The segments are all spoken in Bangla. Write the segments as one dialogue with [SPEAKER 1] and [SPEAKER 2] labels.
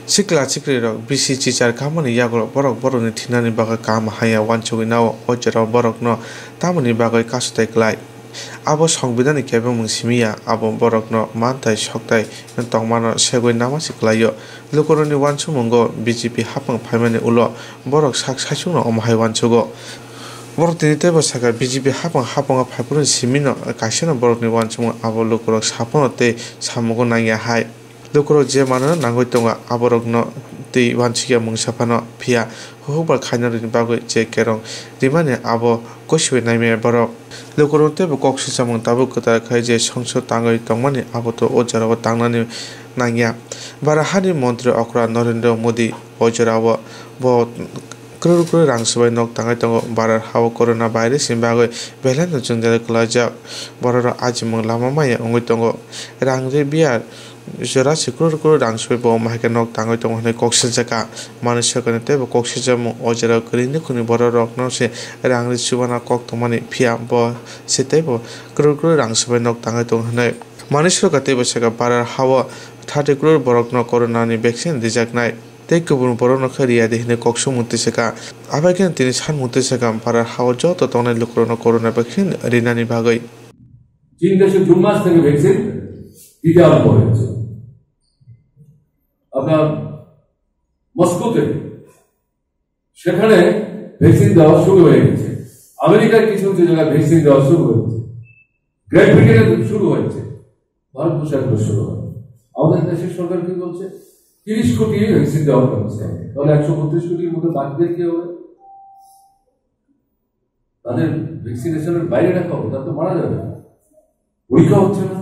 [SPEAKER 1] Sikla sikri rok bisi cicar kamani yagro borok borok ni thinani bagai kam haya wanchugui nao ojero borok no tamani bagai kasutai klai. Abo সংবিধান ni kebe mungsimia abo borok no mantai soktai tongmano segoi namasi klaio lukoroni wanchumungo BJP hapang phaimani ulo borok sak sachung no omhai wanchugo. Borok tini tebo saka BJP hapang phaipurun simino kaisano borok ni wanchumung abo lukorok sapono tei samugo nangya hai. Lukorok je mano nangoi tonga aborok no tei wanchiya mungsapano phia hubar khainani bagoi je kerong rimani abo koswe naime borok. Lukorok tebo koksi samung tabu kota khai je songsod tangoi tongmani abo to ojarago tangnani nangya. Bara hani mantri okra Narendra Modi ojarago bo krur rang subai nok tangai tongo barar hawa corona virus in bagoi belen no jungdele kulaja bororo ajimung lama maya ongoi tongo rang re biar jora sikur rang subai bo mahike nok tangai tongo hne koksil jaka manusya kone tebo koksil jamu ojara krini kuni bororo no se rang re subana kok tomani phia bo se tebo krur rang subai nok tangai tongo hne manusya ka tebo seka barar hawa 30 crore borok no corona ni vaccine dijaknai tei kubun borok no khariya dehine kokso mutiseka abaken tini san mutiseka parar hawa joto tongnai lukorok no corona vaccine rinani bagoi
[SPEAKER 2] চীন দেশে জুন মাস থেকে ভ্যাকসিন দিতে আরম্ভ হয়েছে আপনার মস্কোতে সেখানে ভ্যাকসিন দেওয়া শুরু হয়ে গেছে আমেরিকার কিছু কিছু জায়গায় ভ্যাকসিন দেওয়া শুরু হয়েছে গ্রেট ব্রিটেনে শুরু হয়েছে ভারতবর্ষে এখন শুরু হয় আমাদের দেশের সরকার কি বলছে 30 কোটি ভ্যাকসিন দেওয়ার ব্যবস্থা তাহলে 132 কোটির মধ্যে বাকিদের কি হবে তাদের ভ্যাকসিনেশনের বাইরে রাখা হবে তারা তো মারা যাবে পরীক্ষা হচ্ছে না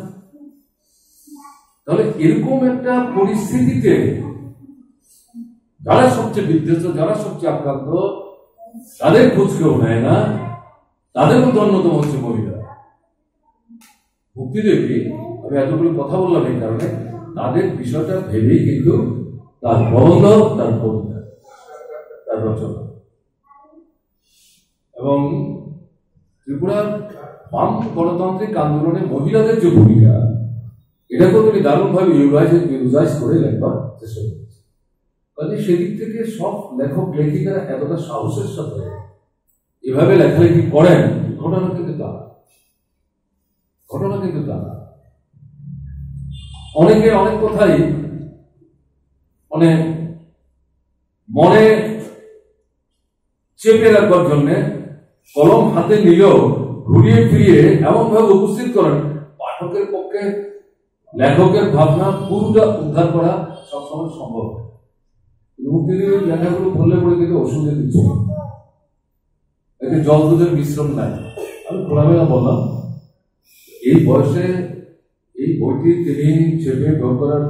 [SPEAKER 2] তাহলে এরকম একটা পরিস্থিতিতে যারা সবচেয়ে বিধ্বস্ত যারা সবচেয়ে আক্রান্ত তাদের খোঁজ কেউ নেয় না তাদের মধ্যে অন্যতম হচ্ছে মহিলা মুক্তিদেবী আমি এতগুলো কথা বললাম এই কারণে তাদের বিষয়টা ভেবেই কিন্তু তার প্রবন্ধ তার কবিতা তার রচনা এবং ত্রিপুরার বাম গণতান্ত্রিক আন্দোলনে মহিলাদের যে ভূমিকা এটাকেও তিনি দারুণভাবে ইউজাইজ করে লেখবার চেষ্টা করেছে কাজে সেদিক থেকে সব লেখক লেখিকারা এতটা সাহসের সাথে এভাবে লেখালেখি করেন ঘটনা কিন্তু তা অনেকে অনেক কথাই মানে মনে চেপে রাখবার জন্য কলম হাতে নিলেও ঘুরিয়ে ফিরিয়ে এমন ভাবে উপস্থিত করেন পাঠকের পক্ষে লেখকের ভাবনা পুরোটা উদ্ধার করা সবসময় সম্ভব মুক্তিদেবের লেখাগুলো বললে পরে কিন্তু ওষুধের কিছু এতে জল দুধের মিশ্রণ নাই আমি খোলামেলা বললাম এই বয়সে এই বইটি তিনি চেপে গ্রহণ করার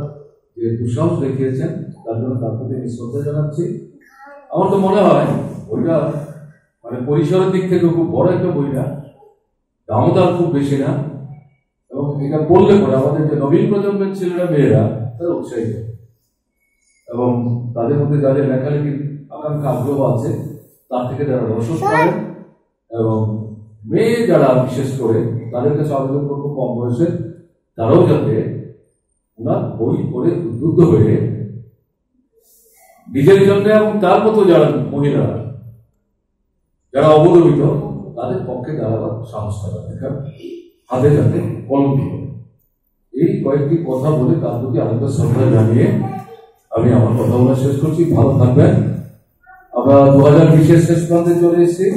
[SPEAKER 2] যে দুঃসাহস দেখিয়েছেন তার জন্য তার প্রতি আমি শ্রদ্ধা জানাচ্ছি আমার তো মনে হয় বইটা মানে পরিসরের দিক থেকে খুব বড় একটা বই না দামও তার খুব বেশি না এবং এটা পড়লে পরে আমাদের যে নবীন প্রজন্মের ছেলেরা মেয়েরা তারা উৎসাহিত এবং তাদের মধ্যে যাদের লেখালেখির আকাঙ্ক্ষা আগ্রহ আছে তার থেকে যারা রসদ পাবেন এবং মেয়ে যারা বিশেষ করে তাদের কাছে আবেদন করবো কম বয়সে তারাও যাতে ওনার বই পড়ে উদ্বুদ্ধ হয়ে নিজের জন্য এবং তার মতো যারা মহিলারা যারা অবদমিত তাদের পক্ষে দাঁড়াবার সাহস থাকা হাতে যাতে কলম দিল এই কয়েকটি কথা বলে তার প্রতি আরেকটা শ্রদ্ধা জানিয়ে আমি আমার কথা বলা শেষ করছি ভালো থাকবেন আমরা 2020 শেষ প্রান্তে চলে এসেছি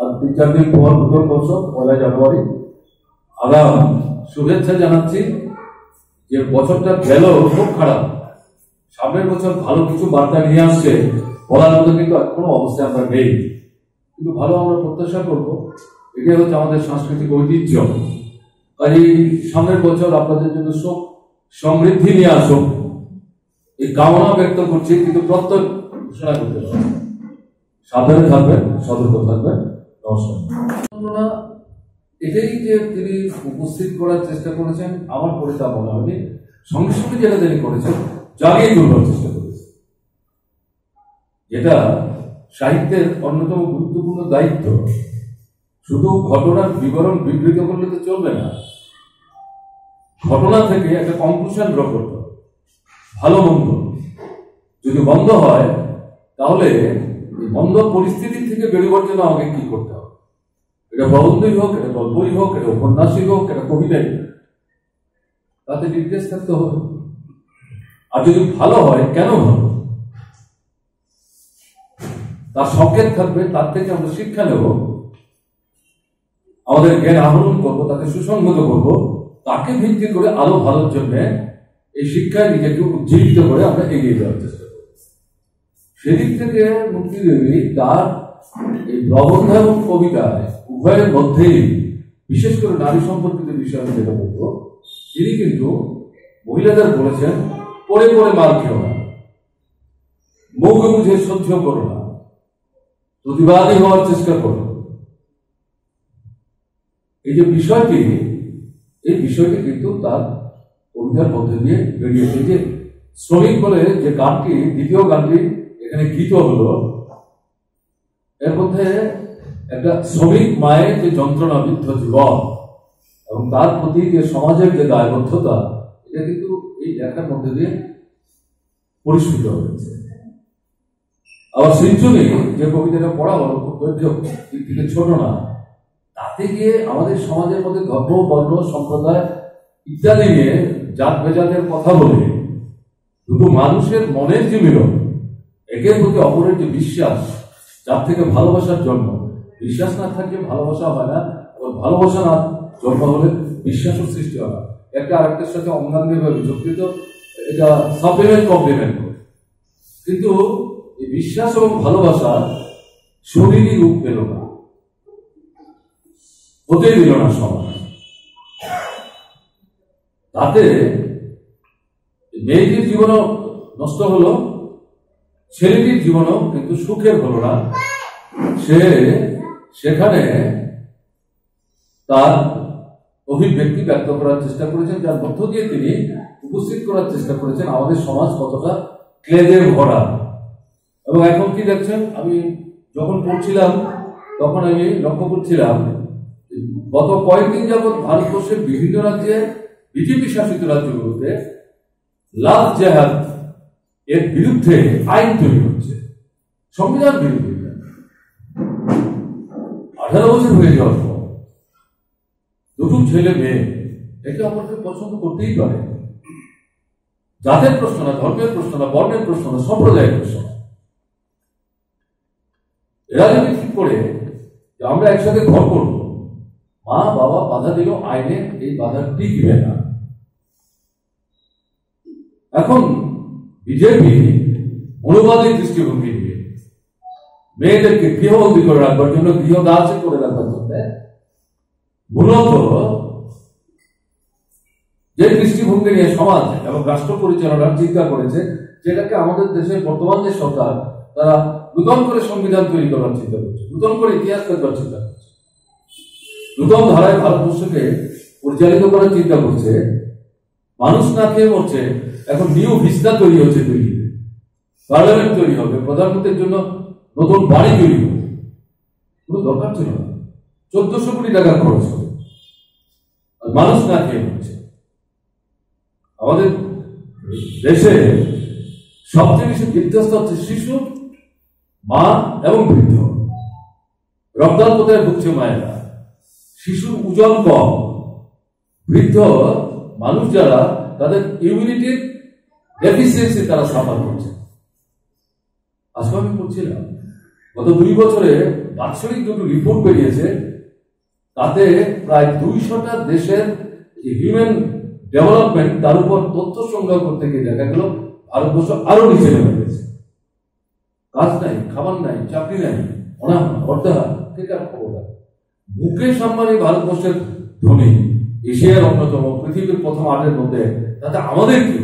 [SPEAKER 2] আর 3-4 দিন পর নতুন বর্ষ 1 জানুয়ারি আগাম শুভেচ্ছা জানাচ্ছি যে বছরটা গেল খুব খারাপ সামনের বছর ভালো কিছু বার্তা নিয়ে আসছে বলার মতো কিন্তু কোনো অবস্থায় আমরা নেই কিন্তু ভালো আমরা প্রত্যাশা করবো এটাই হচ্ছে আমাদের সাংস্কৃতিক ঐতিহ্য কাজে সামনের বছর আপনাদের জন্য সুখ সমৃদ্ধি নিয়ে আসুক এই কামনা ব্যক্ত করছি কিন্তু প্রত্যয় ঘোষণা করতে পারবেন সাবধানে থাকবেন সতর্ক থাকবেন নমস্কার এটাই যে তিনি উপস্থিত করার চেষ্টা করেছেন আমার পরে তা মনে হয়নি সঙ্গে সঙ্গে যেটা তিনি করেছেন জাগিয়ে তুলবার চেষ্টা করেছেন যেটা সাহিত্যের অন্যতম গুরুত্বপূর্ণ দায়িত্ব শুধু ঘটনার বিবরণ বিবৃত করলে তো চলবে না ঘটনা থেকে একটা কনক্লুশন ড্র করতে ভালো মন্দ যদি বন্ধ হয় তাহলে এই বন্ধ পরিস্থিতি থেকে বেরোবার জন্য আমাকে কি করতে হবে? এটা প্রবন্ধই হোক, এটা গল্পই হোক, এটা উপন্যাসই হোক, এটা কবিতাই হোক, তাতে নির্দেশ থাকতে হবে। আর যদি ভালো হয়, কেন ভালো, তার সংকেত থাকবে, তার থেকে আমরা শিক্ষা নেব, আমাদের জ্ঞান আহরণ করবো, তাকে সুসংগত করবো, তাকে ভিত্তি করে আরো ভালোর জন্য এই শিক্ষায় নিজেকে উজ্জীবিত করে আমরা এগিয়ে যাওয়ার চেষ্টা করব। সেদিক থেকে মুক্তিদেবী তার এই প্রবন্ধ এবং কবিতায় উভয়ের মধ্যেই, বিশেষ করে নারী সম্পর্কিত বিষয় আমি যেটা বলবো, তিনি কিন্তু মহিলাদের বলেছেন, পড়ে পড়ে মার খেও না, মুখ বুঝে সহ্য করো না, প্রতিবাদী হওয়ার চেষ্টা করো। এই যে বিষয়টি, এই বিষয়টি কিন্তু তার কবিতার মধ্যে দিয়ে বেরিয়েছে। যে শ্রমিক বলে যে গানটি, দ্বিতীয় গানটি এখানে গীত হলো, এর মধ্যে একটা শ্রমিক মায়ের যে যন্ত্রণাবিদ্ধ জীবন এবং তার প্রতি যে সমাজের যে দায়বদ্ধতা, এটা কিন্তু এই লেখার মধ্যে দিয়ে পরিস্ফুট হয়েছে। আবার সিঞ্চুনি যে কবিতাটা পড়া হলো, খুব দৈর্ঘ্য দিক থেকে ছোট না, তাতে গিয়ে আমাদের সমাজের মধ্যে ধর্ম, বর্ণ, সম্প্রদায় ইত্যাদি নিয়ে জাত ভেজাতের কথা বলে দুটো মানুষের মনের যে মিলন, একের প্রতি অপরের যে বিশ্বাস, যার থেকে ভালোবাসার জন্ম, বিশ্বাস না থাকলে ভালোবাসা হয় না, এবং ভালোবাসা না জন্ম হলে বিশ্বাসও সৃষ্টি হয় না। একটা আরেকটার সাথে অঙ্গাঙ্গিভাবে যুক্ত, এটা সাপ্লিমেন্ট কমপ্লিমেন্ট করে। কিন্তু এই বিশ্বাস এবং ভালোবাসা শরীরই রূপ পেল না, হতে দিল না সমাজ। তাতে মেয়েটির জীবনও নষ্ট হলো, ছেলেটির জীবনও কিন্তু সুখের হলো না। সে সেখানে তার অভিব্যক্তি ব্যক্ত করার চেষ্টা করেছেন, যার মধ্য দিয়ে তিনি উপস্থিত করার চেষ্টা করেছেন আমাদের সমাজ কতটা ক্লেদে ভরা। এবং এখন কি দেখছেন, আমি যখন পড়ছিলাম তখন আমি লক্ষ্য করছিলাম, গত কয়েকদিন যাবৎ ভারতবর্ষের বিভিন্ন রাজ্যে, বিজেপি শাসিত রাজ্যগুলোতে লাভ জেহাদ এর বিরুদ্ধে আইন তৈরি হচ্ছে, সংবিধান বিরোধী। 18 বছর হয়ে যাওয়ার পর দুটো ছেলে মেয়ে একে অপরকে পছন্দ করতেই পারে। জাতের প্রশ্ন না, ধর্মের প্রশ্ন না, বর্ণের প্রশ্ন না, সম্প্রদায়ের প্রশ্ন। এরা যদি ঠিক করে যে আমরা একসাথে ঘর করবো, মা বাবা বাধা দিল, আইনে এই বাধা টিকবে না। এখন বিজেপি মনোবাদী দৃষ্টিভঙ্গি নিয়ে মেয়েদেরকে গৃহবন্দী করে রাখবার জন্য, গৃহদাস করে রাখবার জন্য মূলত যে দৃষ্টিভঙ্গি নিয়ে সমাজ এবং রাষ্ট্র পরিচালনার চিন্তা করেছে, যেটাকে আমাদের দেশের বর্তমান যে সরকার, তারা নূতন করে সংবিধান তৈরি করার চিন্তা করছে, নূতন করে ইতিহাস তৈরি চিন্তা করছে, নূতন ধারায় ভারতবর্ষকে পরিচালিত করার চিন্তা করছে। মানুষ না খেয়ে মরছে, এখন নিউ ভিস্তা তৈরি হচ্ছে, দিল্লিতে পার্লামেন্ট তৈরি হবে, প্রধানমন্ত্রীর জন্য নতুন বাড়ি তৈরি হবে। কোনো দরকার ছিল না, 1400 কোটি টাকা খরচ হবে, আর মানুষ না খেয়ে মরছে। আমাদের দেশে সবচেয়ে বেশি বিধ্বস্ত হচ্ছে শিশু, মা এবং বৃদ্ধ। রক্তাল কোথায় ভুগছে মায়েরা, শিশুর ওজন কম, বৃদ্ধ মানুষ যারা, তাদের ইমিউনিটির ডেফিসিয়েন্সি তারা সাফার করছে। আজকে আমি পড়ছিলাম, গত 2 বছরে বাৎসরিক দুটো রিপোর্ট বেরিয়েছে, তাতে প্রায় 200টা দেশের যে হিউম্যান ডেভেলপমেন্ট, তার উপর তথ্য সংগ্রহ করতে গিয়ে দেখা গেল ভারতবর্ষ আরো নিচে নেমে গেছে। কাজ নাই, খাবার নাই, চাকরি নাই, অর্ধাহার, খবর। মুকেশ আম্বানি ভারতবর্ষের ধনী, এশিয়ার অন্যতম, পৃথিবীর প্রথম 8-এর মধ্যে, তাতে আমাদের কি?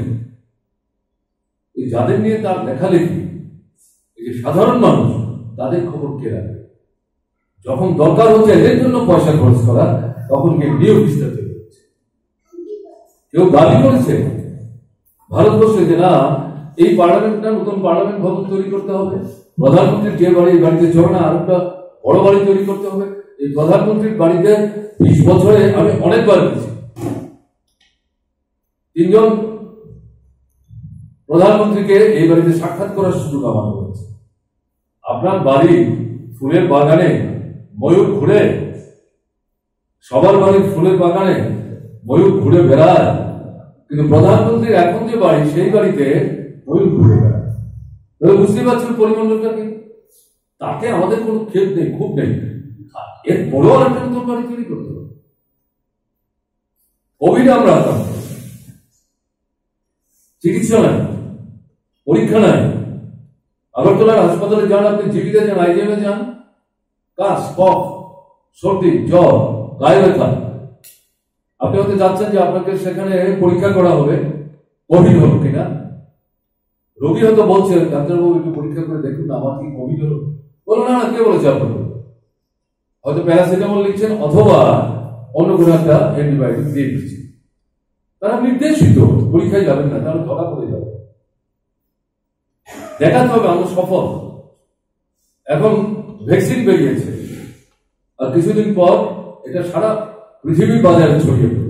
[SPEAKER 2] এই যাদের নিয়ে তার লেখালেখি, এই যে সাধারণ মানুষ, তাদের খবর কে রাখে? যখন দরকার হচ্ছে এদের জন্য পয়সা খরচ করা, তখন গিয়ে নিয়োগ বিস্তার তৈরি হচ্ছে। কেউ দাবি করেছে ভারতবর্ষে যে না, এই পার্লামেন্টটা, নতুন পার্লামেন্ট ভবন তৈরি করতে হবে, প্রধানমন্ত্রীর যে বাড়ি, বাড়িতে চলে না, আরেকটা বড় বাড়ি তৈরি করতে হবে। এই প্রধানমন্ত্রীর বাড়িতে 20 বছরে আমি অনেকবার গেছি। 3 জন প্রধানমন্ত্রীকে এই বাড়িতে সাক্ষাৎ করার সুযোগ আমাদের হয়েছে। আপনার বাড়ি ফুলের বাগানে ময়ূর ঘুরে, সবার বাড়ির ফুলের বাগানে ময়ূর ঘুরে বেড়ায়, কিন্তু প্রধানমন্ত্রীর এখন যে বাড়ি সেই বাড়িতে ময়ূর ঘুরে বেড়ায়। তাহলে বুঝতে পারছেন পরিমণ্ডলটাকে। তাকে আমাদের কোনো ক্ষেত নেই, খুব নেই, এর বড় একটা নতুন বাড়ি তৈরি করতে হবে। কোভিড আমরা আক্রান্ত, চিকিৎসা নাই, পরীক্ষা নাই। আগরতলার হাসপাতালে যান, আপনি জিবিতে যান, আইজিএমে যান, কাশ, কফ, সর্দি, জ্বর, গায়ে ব্যথা, আপনি হয়তো যাচ্ছেন যে আপনাকে সেখানে পরীক্ষা করা হবে কোভিড হলো কিনা। রোগী হয়তো বলছে, ডাক্তারবাবু একটু পরীক্ষা করে দেখুন না আমার কি কোভিড হলো। বলো না, কে বলেছে আপনাকে? হয়তো প্যারাসিটামল লিখছেন অথবা অন্য কোনো একটা অ্যান্টিবায়োটিক দিয়ে দিচ্ছেন। তারা নির্দেশিত পরীক্ষায় যাবেন না, তাহলে ধরা পড়ে যাবে। দেখাতে হবে আমরা সফল। এখন ভ্যাকসিন বেরিয়েছে, আর কিছুদিন পর এটা সারা পৃথিবীর বাজারে ছড়িয়ে পড়বে।